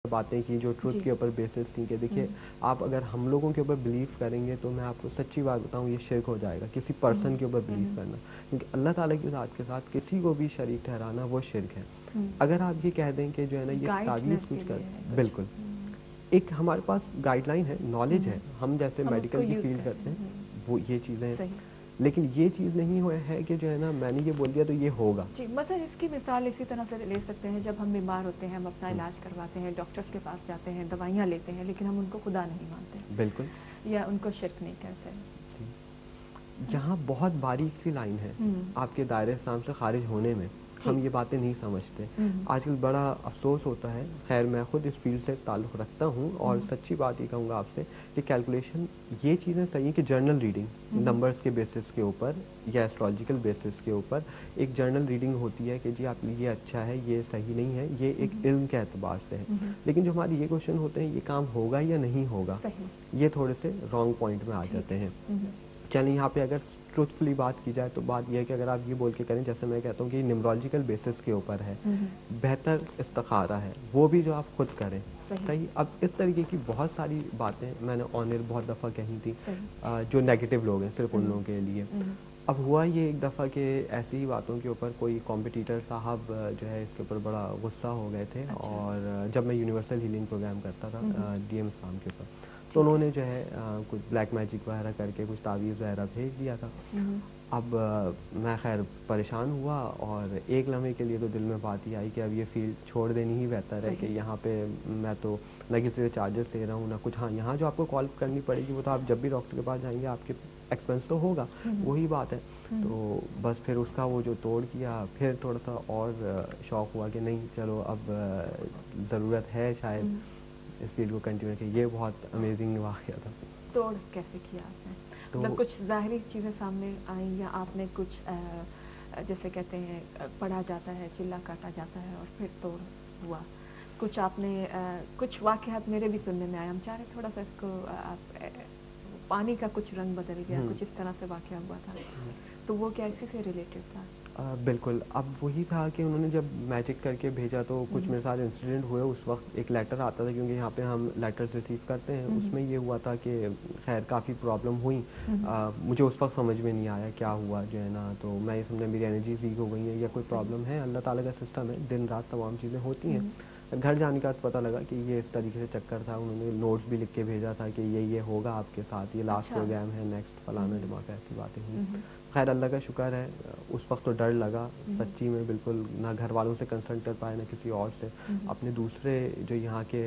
बातें की जो ट्रुथ के ऊपर बेसिस थी कि देखिए आप अगर हम लोगों के ऊपर बिलीव करेंगे तो मैं आपको सच्ची बात बताऊं, ये शिर्क हो जाएगा किसी पर्सन के ऊपर बिलीव करना, क्योंकि अल्लाह ताला की ज़ात के साथ किसी को भी शरीक ठहराना वो शिर्क है। अगर आप ये कह दें कि जो है ना ये तावीज़ कुछ कर, बिल्कुल एक हमारे पास गाइडलाइन है, नॉलेज है, हम जैसे मेडिकल की फील्ड करते हैं वो ये चीज़ें, लेकिन ये चीज़ नहीं हुआ है कि जो है ना मैंने ये बोल दिया तो ये होगा। जी, मतलब इसकी मिसाल इसी तरह से ले सकते हैं, जब हम बीमार होते हैं हम अपना इलाज करवाते हैं, डॉक्टर्स के पास जाते हैं, दवाइयाँ लेते हैं, लेकिन हम उनको खुदा नहीं मानते, बिल्कुल, या उनको शिर्क नहीं करते। जहाँ बहुत बारीक सी लाइन है आपके दायरे इस्लाम से खारिज होने में, हम ये बातें नहीं समझते। आजकल बड़ा अफसोस होता है, खैर मैं खुद इस फील्ड से ताल्लुक़ रखता हूँ और सच्ची बात ये कहूँगा आपसे कि कैलकुलेशन ये चीज़ें सही है कि जर्नल रीडिंग नंबर्स के बेसिस के ऊपर या एस्ट्रोलॉजिकल बेसिस के ऊपर एक जर्नल रीडिंग होती है कि जी आप ये अच्छा है, ये सही नहीं है, ये एक इल्म के एतबार से है। लेकिन जो हमारे ये क्वेश्चन होते हैं ये काम होगा या नहीं होगा, ये थोड़े से रॉन्ग पॉइंट में आ जाते हैं। चलिए यहाँ पे अगर ट्रूथफुली बात की जाए तो बात यह है कि अगर आप ये बोल के करें, जैसे मैं कहता हूँ कि न्यूमरोलॉजिकल बेसिस के ऊपर है, बेहतर इस्तिखारा है, वो भी जो आप खुद करें सही। अब इस तरीके की बहुत सारी बातें मैंने ऑन एयर बहुत दफ़ा कही थी, जो नेगेटिव लोग हैं सिर्फ उन लोगों के लिए। अब हुआ ये एक दफ़ा कि ऐसी ही बातों के ऊपर कोई कॉम्पिटिटर साहब जो है इसके ऊपर बड़ा गुस्सा हो गए थे। और जब मैं यूनिवर्सल हीलिंग प्रोग्राम करता था डीएम इस्लाम के ऊपर, तो उन्होंने जो है कुछ ब्लैक मैजिक वगैरह करके कुछ तावीज़ वगैरह भेज दिया था। अब मैं खैर परेशान हुआ और एक लम्हे के लिए तो दिल में बात ही आई कि अब ये फील्ड छोड़ देनी ही बेहतर है, कि यहाँ पे मैं तो ना किसी से चार्जेस ले रहा हूँ ना कुछ। हाँ, यहाँ जो आपको कॉल करनी पड़ेगी वो तो आप जब भी डॉक्टर के पास जाएंगे आपके एक्सपेंस तो होगा, वही बात है। तो बस फिर उसका वो जो तोड़ किया, फिर थोड़ा सा और शौक़ हुआ कि नहीं चलो अब ज़रूरत है शायद इस फील्ड को कंटिन्यू किया। ये बहुत अमेजिंग वाक़या था। तोड़ कैसे किया आपने? तो मतलब कुछ ज़ाहिरी चीज़ें सामने आई या आपने कुछ जैसे कहते हैं पढ़ा जाता है, चिल्ला काटा जाता है और फिर तोड़ हुआ? कुछ आपने कुछ वाक़यात मेरे भी सुनने में आए, हम चाह रहे थोड़ा सा इसको पानी का कुछ रंग बदल गया, कुछ इस तरह से वाक़या हुआ था, तो वो क्या इसी से रिलेटेड था? बिल्कुल, अब वही था कि उन्होंने जब मैजिक करके भेजा तो कुछ मेरे साथ इंसिडेंट हुए। उस वक्त एक लेटर आता था, क्योंकि यहाँ पे हम लेटर्स रिसीव करते हैं, उसमें ये हुआ था कि खैर काफ़ी प्रॉब्लम हुई। मुझे उस वक्त समझ में नहीं आया क्या हुआ जो है ना, तो मैं ये समझा मेरी एनर्जी वीक हो गई है या कोई प्रॉब्लम है। अल्लाह ताला का सिस्टम है, दिन रात तमाम चीज़ें होती हैं। घर जाने का पता लगा कि ये इस तरीके से चक्कर था। उन्होंने नोट्स भी लिख के भेजा था कि ये होगा आपके साथ, ये लास्ट प्रोग्राम है, नेक्स्ट फलाना ढिमाका, ऐसी बातें हुई। खैर अल्लाह का शुक्र है, उस वक्त तो डर लगा सच्ची में, बिल्कुल ना घर वालों से कंसल्ट कर पाए ना किसी और से। अपने दूसरे जो यहाँ के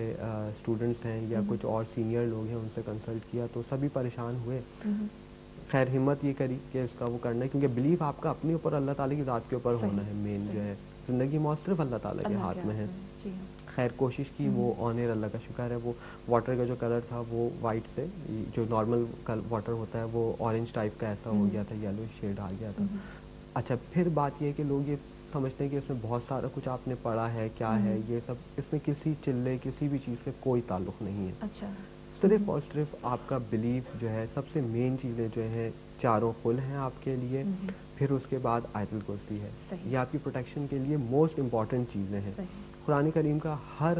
स्टूडेंट्स हैं या कुछ और सीनियर लोग हैं उनसे कंसल्ट किया तो सभी परेशान हुए। खैर हिम्मत ये करी कि इसका वो करना है, क्योंकि बिलीव आपका अपने ऊपर अल्लाह ताला की ज़ात के ऊपर होना है। मेन जो है ज़िंदगी मौत सिर्फ अल्लाह ताला के हाथ में है। खैर कोशिश की, वो ऑन एयर अल्लाह का शुक्र है, वो वाटर का जो कलर था वो वाइट से जो नॉर्मल वाटर होता है वो ऑरेंज टाइप का ऐसा हो गया था, येलो शेड आ गया था। अच्छा, फिर बात ये है कि लोग ये समझते हैं कि इसमें बहुत सारा कुछ आपने पढ़ा है, क्या है ये सब, इसमें किसी चिल्ले किसी भी चीज़ से कोई ताल्लुक़ नहीं है। अच्छा। सिर्फ और सिर्फ आपका बिलीफ जो है, सबसे मेन चीज़ें जो हैं चारों कुल हैं आपके लिए, फिर उसके बाद आयतुल कुर्सी है, ये आपकी प्रोटेक्शन के लिए मोस्ट इम्पॉर्टेंट चीज़ें हैं। कुरान करीम का हर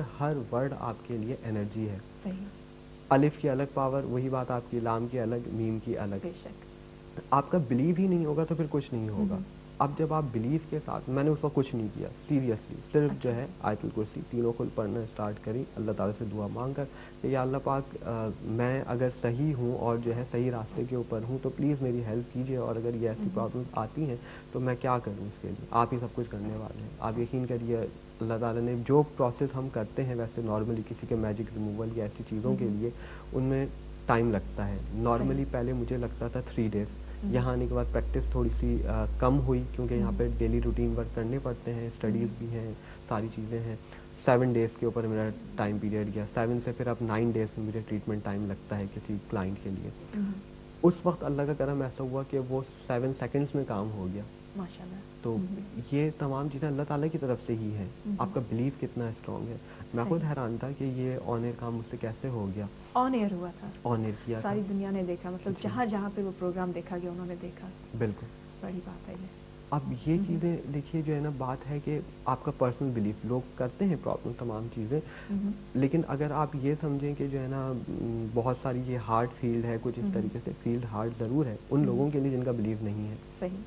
वर्ड आपके लिए एनर्जी है। अलिफ की अलग पावर, वही बात आपकी लाम की अलग, मीम की अलग। आपका बिलीव ही नहीं होगा तो फिर कुछ नहीं होगा। अब जब आप बिलीव के साथ, मैंने उसका कुछ नहीं किया सीरियसली, सिर्फ जो है आयतुल कुर्सी तीनों कुल पढ़ना स्टार्ट करी, अल्लाह ताला से दुआ मांग कर कि या अल्लाह पाक मैं अगर सही हूँ और जो है सही रास्ते के ऊपर हूँ तो प्लीज़ मेरी हेल्प कीजिए, और अगर ये ऐसी प्रॉब्लम्स आती हैं तो मैं क्या करूँ इसके लिए, आप ही सब कुछ करने वाले हैं। आप यकीन करिए अल्लाह ताला ने जो प्रोसेस हम करते हैं वैसे नॉर्मली किसी के मैजिक रिमूवल या ऐसी चीज़ों के लिए, उनमें टाइम लगता है। नॉर्मली पहले मुझे लगता था 3 डेज़, यहाँ आने के बाद प्रैक्टिस थोड़ी सी कम हुई, क्योंकि यहाँ पे डेली रूटीन वर्क करने पड़ते हैं, स्टडीज़ भी हैं, सारी चीज़ें हैं। 7 डेज़ के ऊपर मेरा टाइम पीरियड गया, 7 से फिर अब 9 डेज़ में मुझे ट्रीटमेंट टाइम लगता है किसी क्लाइंट के लिए। उस वक्त अल्लाह का करम ऐसा हुआ कि वो 7 सेकंड्स में काम हो गया माशाल्लाह। तो ये तमाम चीज़ें अल्लाह ताला की तरफ से ही है। आपका बिलीव कितना स्ट्रॉन्ग है। मैं खुद हैरान था कि ये ऑन एयर काम मुझसे कैसे हो गया। ऑन एयर हुआ था, ऑन एयर किया सारी दुनिया ने देखा, मतलब जहाँ जहाँ पे वो प्रोग्राम देखा गया उन्होंने देखा। बिल्कुल बड़ी बात है ये। अब ये चीज़ें देखिए जो है ना, बात है कि आपका पर्सनल बिलीफ, लोग करते हैं प्रॉब्लम तमाम चीज़ें, लेकिन अगर आप ये समझें कि जो है ना बहुत सारी ये हार्ड फील्ड है, कुछ इस तरीके से फील्ड हार्ड ज़रूर है उन लोगों के लिए जिनका बिलीव नहीं है। सही।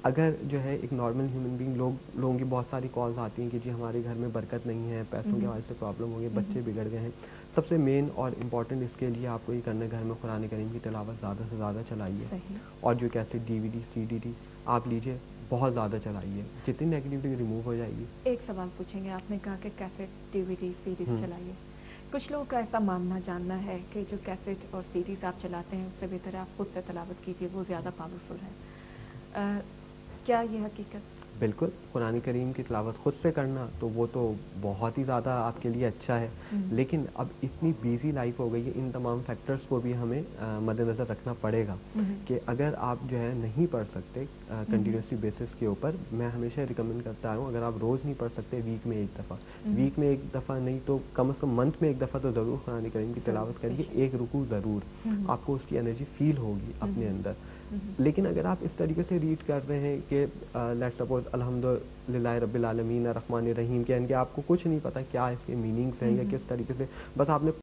अगर जो है एक नॉर्मल ह्यूमन बीइंग, लोगों की बहुत सारी कॉल्स आती हैं कि जी हमारे घर में बरकत नहीं है, पैसों के हवाले से प्रॉब्लम हो गई, बच्चे बिगड़ गए हैं। सबसे मेन और इम्पॉर्टेंट इसके लिए आपको ये करना है, घर में कुरान करीम की तिलावत ज़्यादा से ज़्यादा चलाइए, और जो कैसेट DVD CDD आप लीजिए बहुत ज़्यादा चलाइए, जितनी नेगेटिविटी रिमूव हो जाएगी। एक सवाल पूछेंगे, आपने कहा कि कैसेट DVD सीरीज चलाइए, कुछ लोगों का ऐसा मानना जानना है कि जो कैसेट और सीरीज आप चलाते हैं उससे बेहतर आप खुद से तिलावत कीजिए, वो ज़्यादा पावरफुल है। क्या ये हकीकत? बिल्कुल, कुरान करीम की तिलावत खुद से करना तो वो तो बहुत ही ज़्यादा आपके लिए अच्छा है, लेकिन अब इतनी बिजी लाइफ हो गई है, इन तमाम फैक्टर्स को भी हमें मद्देनज़र रखना पड़ेगा कि अगर आप जो है नहीं पढ़ सकते कंटिन्यूसली बेसिस के ऊपर, मैं हमेशा रिकमेंड करता हूँ, अगर आप रोज़ नहीं पढ़ सकते वीक में एक दफ़ा, वीक में एक दफ़ा नहीं तो कम से कम मंथ में एक दफ़ा तो ज़रूर कुरान करीम की तिलावत करिए, एक रुकू ज़रूर, आपको उसकी एनर्जी फील होगी अपने अंदर। लेकिन अगर आप इस तरीके से रीड कर रहे हैं कि लेट्स सपोज अल्हम्दुलिल्लाह रब्बिल आलमीन अर्रहमानिर रहीम के, यानी कि आपको कुछ नहीं पता क्या इसके मीनिंग्स हैं या किस तरीके से, बस आपने